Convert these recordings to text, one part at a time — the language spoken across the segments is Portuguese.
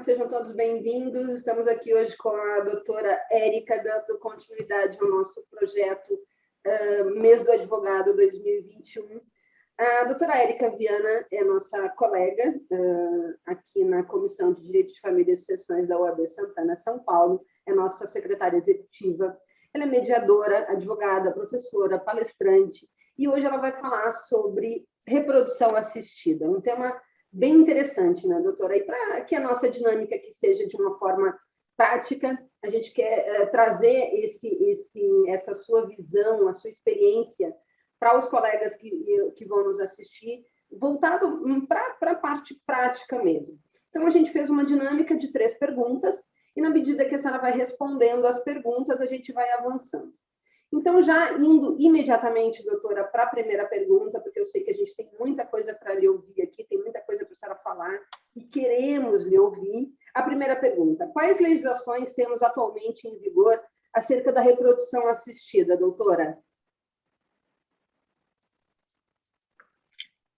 sejam todos bem-vindos. Estamos aqui hoje com a doutora Érica, dando continuidade ao nosso projeto Mês do Advogado 2021. A doutora Érica Viana é nossa colega aqui na Comissão de Direito de Família e Sucessões da UAB Santana, São Paulo, é nossa secretária executiva. Ela é mediadora, advogada, professora, palestrante, e hoje ela vai falar sobre reprodução assistida, um tema bem interessante, né, doutora? E para que a nossa dinâmica aqui seja de uma forma prática, a gente quer trazer essa sua visão, a sua experiência para os colegas que vão nos assistir, voltado para a parte prática mesmo. Então, a gente fez uma dinâmica de 3 perguntas, e na medida que a senhora vai respondendo as perguntas, a gente vai avançando. Então, já indo imediatamente, doutora, para a primeira pergunta, porque eu sei que a gente tem muita coisa para lhe ouvir aqui, tem muita coisa para a senhora falar, e queremos lhe ouvir. A primeira pergunta: quais legislações temos atualmente em vigor acerca da reprodução assistida, doutora?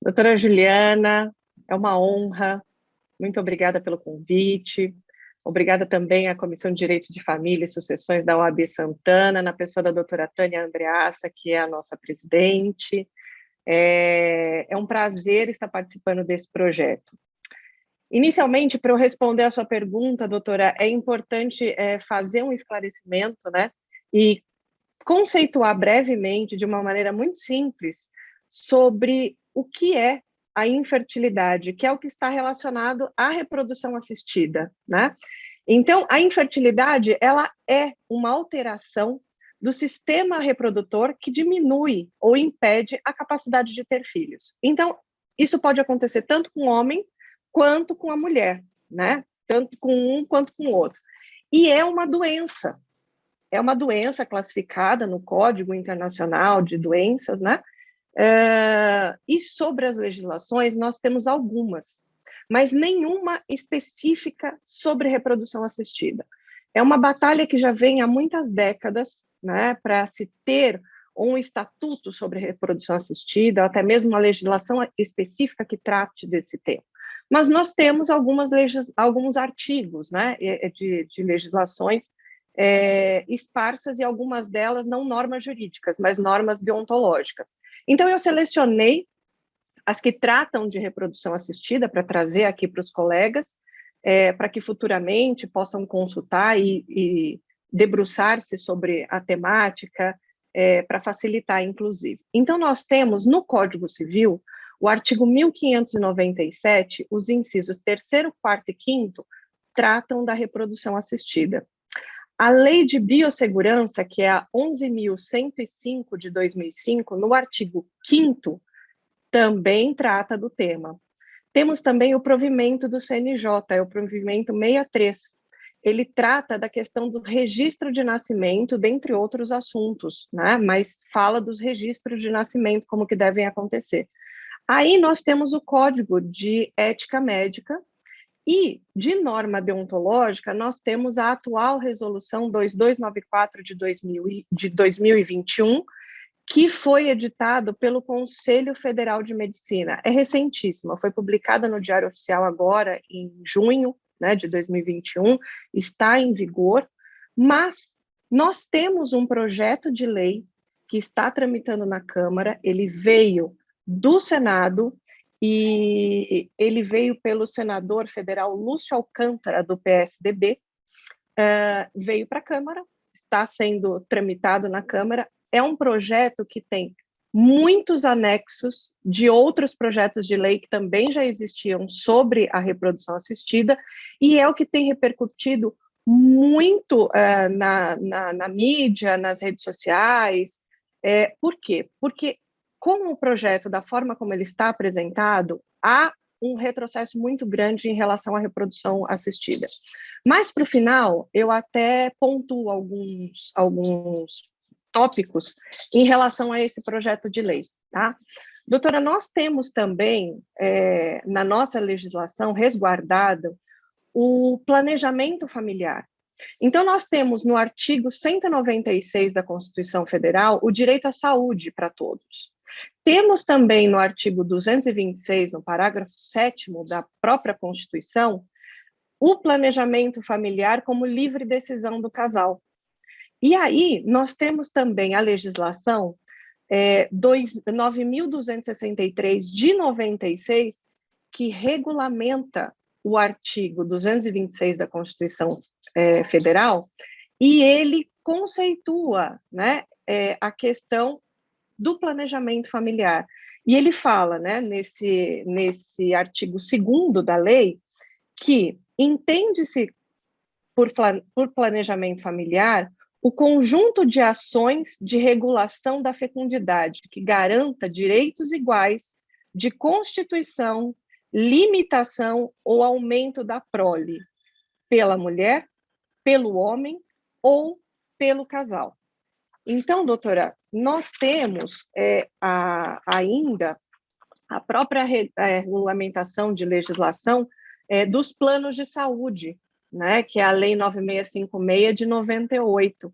Doutora Juliana, é uma honra. Muito obrigada pelo convite. Obrigada também à Comissão de Direito de Família e Sucessões da OAB Santana, na pessoa da doutora Tânia Andreassa, que é a nossa presidente. É um prazer estar participando desse projeto. Inicialmente, para eu responder a sua pergunta, doutora, é importante fazer um esclarecimento, né, e conceituar brevemente, de uma maneira muito simples, sobre o que é a infertilidade, que é o que está relacionado à reprodução assistida, né? Então, a infertilidade, ela é uma alteração do sistema reprodutor que diminui ou impede a capacidade de ter filhos. Então, isso pode acontecer tanto com o homem quanto com a mulher, né? Tanto com um quanto com o outro. E é uma doença classificada no Código Internacional de Doenças, né? E sobre as legislações, nós temos algumas, mas nenhuma específica sobre reprodução assistida. É uma batalha que já vem há muitas décadas, né, para se ter um estatuto sobre reprodução assistida, até mesmo uma legislação específica que trate desse tema. Mas nós temos alguns artigos, né, de legislações esparsas, e algumas delas não normas jurídicas, mas normas deontológicas. Então, eu selecionei as que tratam de reprodução assistida para trazer aqui para os colegas, para que futuramente possam consultar e debruçar-se sobre a temática, para facilitar, inclusive. Então, nós temos no Código Civil, o artigo 1597, os incisos 3º, 4º e 5º, tratam da reprodução assistida. A Lei de Biossegurança, que é a 11.105 de 2005, no artigo 5º, também trata do tema. Temos também o provimento do CNJ, é o provimento 63. Ele trata da questão do registro de nascimento, dentre outros assuntos, né? Mas fala dos registros de nascimento, como que devem acontecer. Aí nós temos o Código de Ética Médica, e, de norma deontológica, nós temos a atual resolução 2294 de 2021, que foi editado pelo Conselho Federal de Medicina. É recentíssima, foi publicada no Diário Oficial agora, em junho, né, de 2021, está em vigor, mas nós temos um projeto de lei que está tramitando na Câmara, ele veio do Senado, e ele veio pelo senador federal Lúcio Alcântara, do PSDB, veio para a Câmara, está sendo tramitado na Câmara. É um projeto que tem muitos anexos de outros projetos de lei que também já existiam sobre a reprodução assistida, e é o que tem repercutido muito na mídia, nas redes sociais. Por quê? Porque com o projeto, da forma como ele está apresentado, há um retrocesso muito grande em relação à reprodução assistida. Mas, para o final, eu até pontuo alguns tópicos em relação a esse projeto de lei, tá? Doutora, nós temos também, na nossa legislação, resguardado o planejamento familiar. Então, nós temos no artigo 196 da Constituição Federal o direito à saúde para todos. Temos também no artigo 226, no parágrafo 7º da própria Constituição, o planejamento familiar como livre decisão do casal. E aí, nós temos também a legislação 9.263 de 96, que regulamenta o artigo 226 da Constituição Federal, e ele conceitua, né, a questão do planejamento familiar. E ele fala, né, nesse artigo 2º da lei, que entende-se por planejamento familiar o conjunto de ações de regulação da fecundidade que garanta direitos iguais de constituição, limitação ou aumento da prole pela mulher, pelo homem ou pelo casal. Então, doutora, nós temos ainda a própria regulamentação de legislação dos planos de saúde, né, que é a Lei 9656 de 98.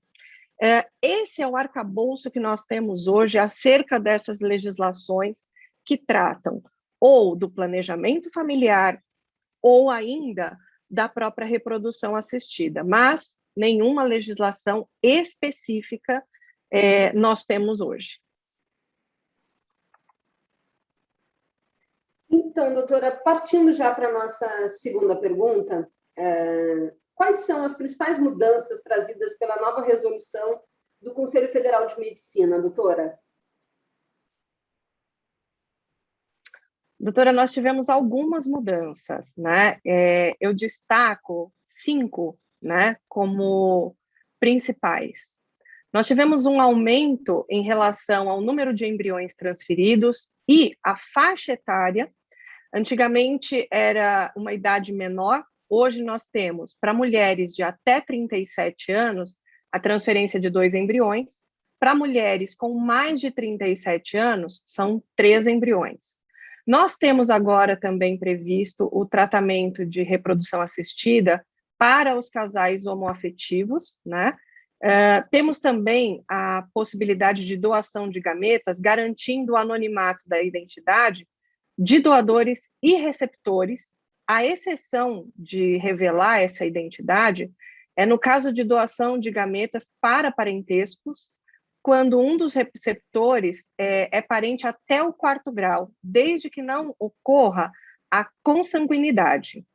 Esse é o arcabouço que nós temos hoje acerca dessas legislações que tratam ou do planejamento familiar ou ainda da própria reprodução assistida, mas nenhuma legislação específica nós temos hoje. Então, doutora, partindo já para a nossa segunda pergunta, quais são as principais mudanças trazidas pela nova resolução do Conselho Federal de Medicina, doutora? Doutora, nós tivemos algumas mudanças, né? Eu destaco 5, né, como principais. Nós tivemos um aumento em relação ao número de embriões transferidos e a faixa etária. Antigamente era uma idade menor, hoje nós temos, para mulheres de até 37 anos, a transferência de 2 embriões. Para mulheres com mais de 37 anos, são 3 embriões. Nós temos agora também previsto o tratamento de reprodução assistida para os casais homoafetivos, né? Temos também a possibilidade de doação de gametas, garantindo o anonimato da identidade de doadores e receptores, a exceção de revelar essa identidade no caso de doação de gametas para parentescos, quando um dos receptores é parente até o 4º grau, desde que não ocorra a consanguinidade.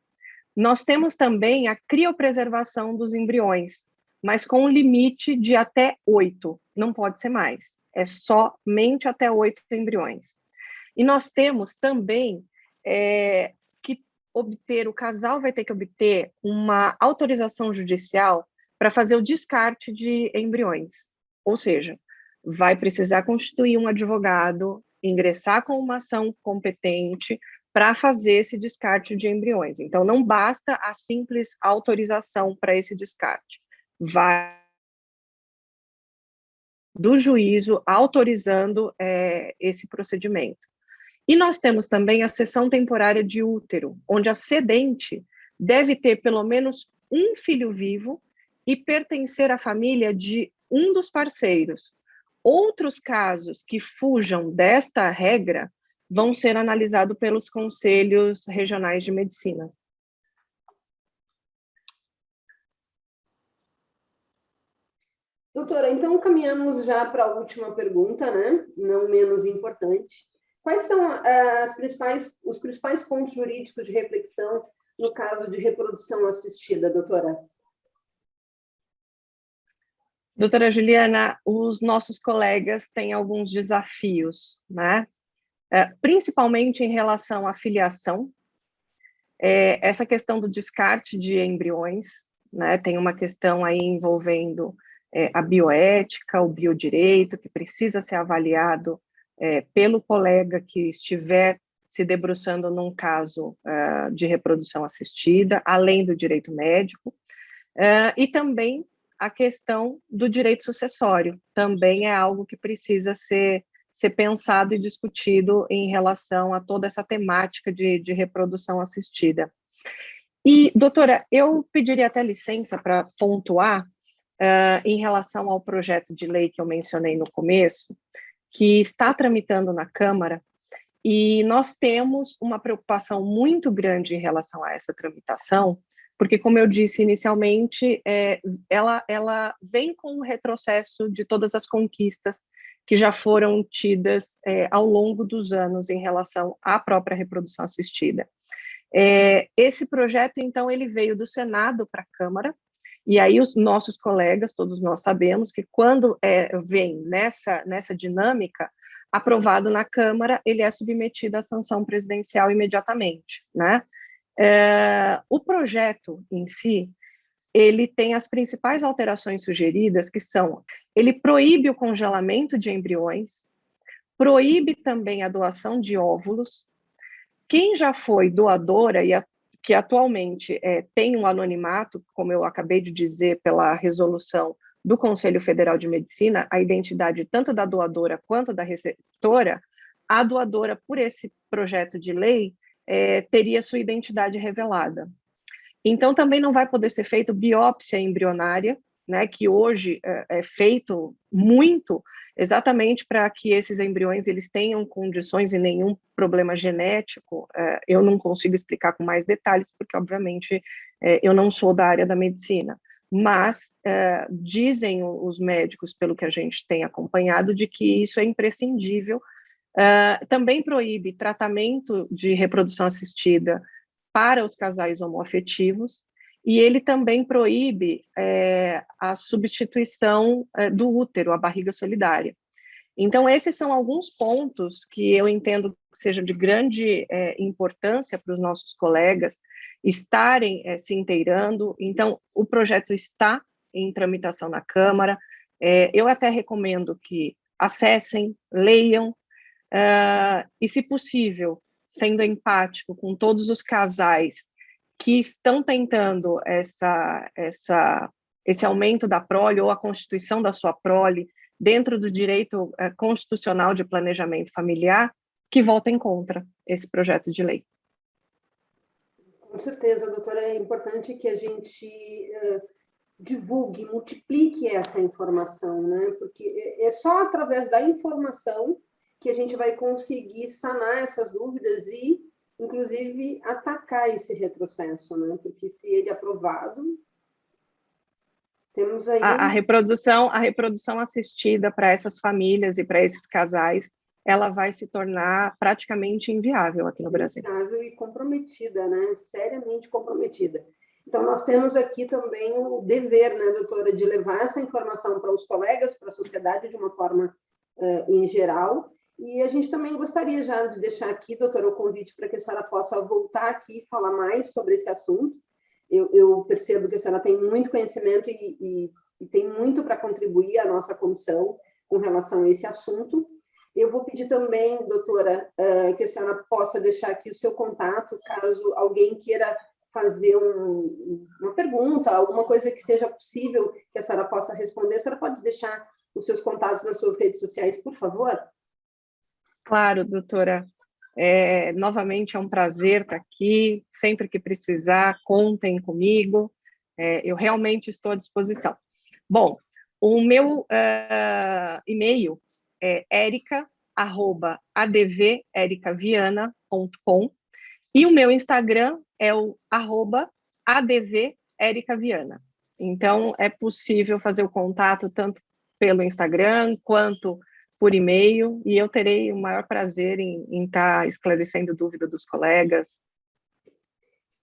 Nós temos também a criopreservação dos embriões, mas com um limite de até 8, não pode ser mais, é somente até 8 embriões. E nós temos também que o casal vai ter que obter uma autorização judicial para fazer o descarte de embriões. Ou seja, vai precisar constituir um advogado, ingressar com uma ação competente para fazer esse descarte de embriões. Então, não basta a simples autorização para esse descarte. Vai do juízo autorizando esse procedimento. E nós temos também a cessão temporária de útero, onde a cedente deve ter pelo menos um filho vivo e pertencer à família de um dos parceiros. Outros casos que fujam desta regra vão ser analisados pelos conselhos regionais de medicina. Doutora, então caminhamos já para a última pergunta, né? Não menos importante. Quais são os principais pontos jurídicos de reflexão no caso de reprodução assistida, doutora? Doutora Juliana, os nossos colegas têm alguns desafios, né? Principalmente em relação à filiação, essa questão do descarte de embriões, né? Tem uma questão aí envolvendo a bioética, o biodireito, que precisa ser avaliado pelo colega que estiver se debruçando num caso de reprodução assistida, além do direito médico, e também a questão do direito sucessório, também é algo que precisa ser pensado e discutido em relação a toda essa temática de reprodução assistida. E, doutora, eu pediria até licença para pontuar em relação ao projeto de lei que eu mencionei no começo, que está tramitando na Câmara, e nós temos uma preocupação muito grande em relação a essa tramitação, porque, como eu disse inicialmente, ela vem com o retrocesso de todas as conquistas que já foram tidas ao longo dos anos em relação à própria reprodução assistida. Esse projeto, então, ele veio do Senado para a Câmara, e aí os nossos colegas, todos nós sabemos que quando vem nessa dinâmica, aprovado na Câmara, ele é submetido à sanção presidencial imediatamente, né? O projeto em si, ele tem as principais alterações sugeridas, que são, ele proíbe o congelamento de embriões, proíbe também a doação de óvulos. Quem já foi doadora e que atualmente tem um anonimato, como eu acabei de dizer pela resolução do Conselho Federal de Medicina, a identidade tanto da doadora quanto da receptora, a doadora, por esse projeto de lei, teria sua identidade revelada. Então, também não vai poder ser feito biópsia embrionária, né, que hoje é feito muito exatamente para que esses embriões eles tenham condições e nenhum problema genético. Eu não consigo explicar com mais detalhes, porque, obviamente, eu não sou da área da medicina, mas dizem os médicos, pelo que a gente tem acompanhado, de que isso é imprescindível. Também proíbe tratamento de reprodução assistida para os casais homoafetivos, e ele também proíbe a substituição do útero, a barriga solidária. Então, esses são alguns pontos que eu entendo que sejam de grande importância para os nossos colegas estarem se inteirando. Então, o projeto está em tramitação na Câmara. Eu até recomendo que acessem, leiam, e, se possível, sendo empático com todos os casais que estão tentando esse aumento da prole ou a constituição da sua prole dentro do direito constitucional de planejamento familiar, que votem contra esse projeto de lei. Com certeza, doutora, é importante que a gente divulgue, multiplique essa informação, né? Porque é só através da informação que a gente vai conseguir sanar essas dúvidas e, inclusive, atacar esse retrocesso, né? Porque se ele é aprovado, temos aí... A reprodução assistida para essas famílias e para esses casais, ela vai se tornar praticamente inviável aqui no Brasil. Inviável e comprometida, né? Seriamente comprometida. Então, nós temos aqui também o dever, né, doutora, de levar essa informação para os colegas, para a sociedade de uma forma em geral. E a gente também gostaria já de deixar aqui, doutora, o convite para que a senhora possa voltar aqui e falar mais sobre esse assunto. Eu percebo que a senhora tem muito conhecimento e tem muito para contribuir à nossa comissão com relação a esse assunto. Eu vou pedir também, doutora, que a senhora possa deixar aqui o seu contato, caso alguém queira fazer uma pergunta, alguma coisa que seja possível que a senhora possa responder. A senhora pode deixar os seus contatos nas suas redes sociais, por favor? Claro, doutora. Novamente é um prazer estar aqui. Sempre que precisar, contem comigo. Eu realmente estou à disposição. Bom, o meu e-mail é erica@adverericaviana.com e o meu Instagram é o @adverericaviana. Então, é possível fazer o contato tanto pelo Instagram quanto por e-mail, e eu terei o maior prazer em estar esclarecendo dúvida dos colegas.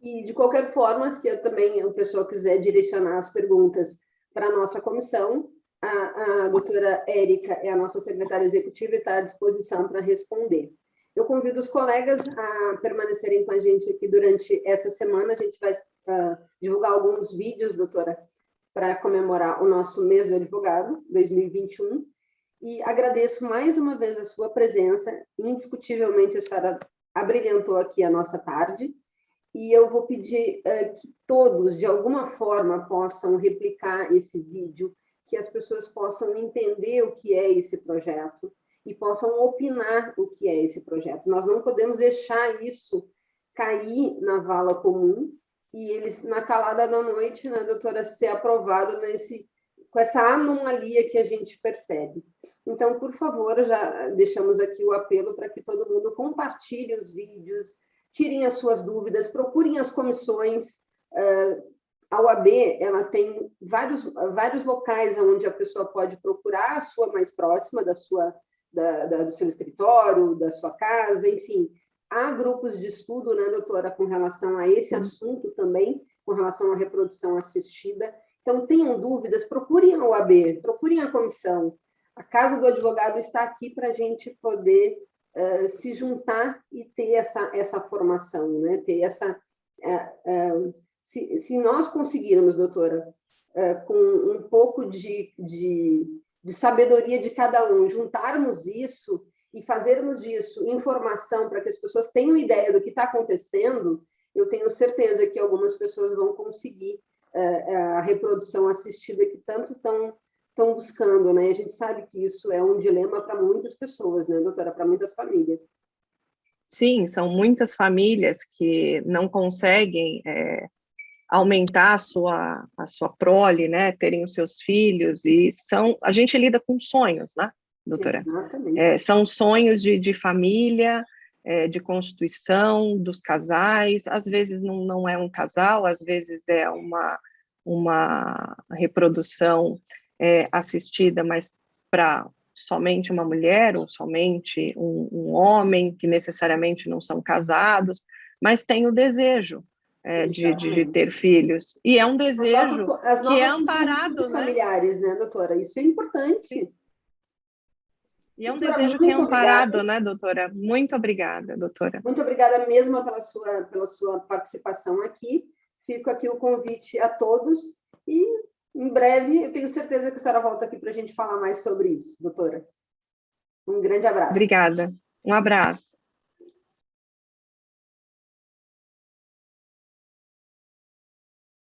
E, de qualquer forma, se o pessoal quiser direcionar as perguntas para a nossa comissão, a doutora Érica é a nossa secretária executiva e está à disposição para responder. Eu convido os colegas a permanecerem com a gente aqui durante essa semana. A gente vai divulgar alguns vídeos, doutora, para comemorar o nosso mês do advogado, 2021. E agradeço mais uma vez a sua presença. Indiscutivelmente, a senhora abrilhantou aqui a nossa tarde. E eu vou pedir que todos, de alguma forma, possam replicar esse vídeo, que as pessoas possam entender o que é esse projeto e possam opinar o que é esse projeto. Nós não podemos deixar isso cair na vala comum e eles, na calada da noite, né, doutora, ser aprovado com essa anomalia que a gente percebe. Então, por favor, já deixamos aqui o apelo para que todo mundo compartilhe os vídeos, tirem as suas dúvidas, procurem as comissões A OAB, ela tem vários locais onde a pessoa pode procurar a sua mais próxima, do seu escritório, da sua casa, enfim. Há grupos de estudo, né, doutora, com relação a esse assunto também, com relação à reprodução assistida. Então, tenham dúvidas, procurem a OAB, procurem a comissão. A Casa do Advogado está aqui para a gente poder se juntar e ter essa formação, né? Ter essa... Se nós conseguirmos, doutora, com um pouco de sabedoria de cada um, juntarmos isso e fazermos disso informação para que as pessoas tenham ideia do que está acontecendo, eu tenho certeza que algumas pessoas vão conseguir a reprodução assistida que tanto estão buscando, né? A gente sabe que isso é um dilema para muitas pessoas, né, doutora? Para muitas famílias. Sim, são muitas famílias que não conseguem aumentar a sua prole, né, terem os seus filhos, e a gente lida com sonhos, né, doutora? Exatamente. São sonhos de família, de constituição dos casais, às vezes não é um casal, às vezes é uma reprodução assistida, mas para somente uma mulher ou somente um homem, que necessariamente não são casados, mas tem o desejo de ter filhos. E é um desejo que é amparado, né? Familiares, né, doutora? Isso é importante. E é um desejo que é amparado, né, doutora? Muito obrigada, doutora. Muito obrigada mesmo pela sua participação aqui. Fico aqui o convite a todos e, em breve, eu tenho certeza que a senhora volta aqui para a gente falar mais sobre isso, doutora. Um grande abraço. Obrigada. Um abraço.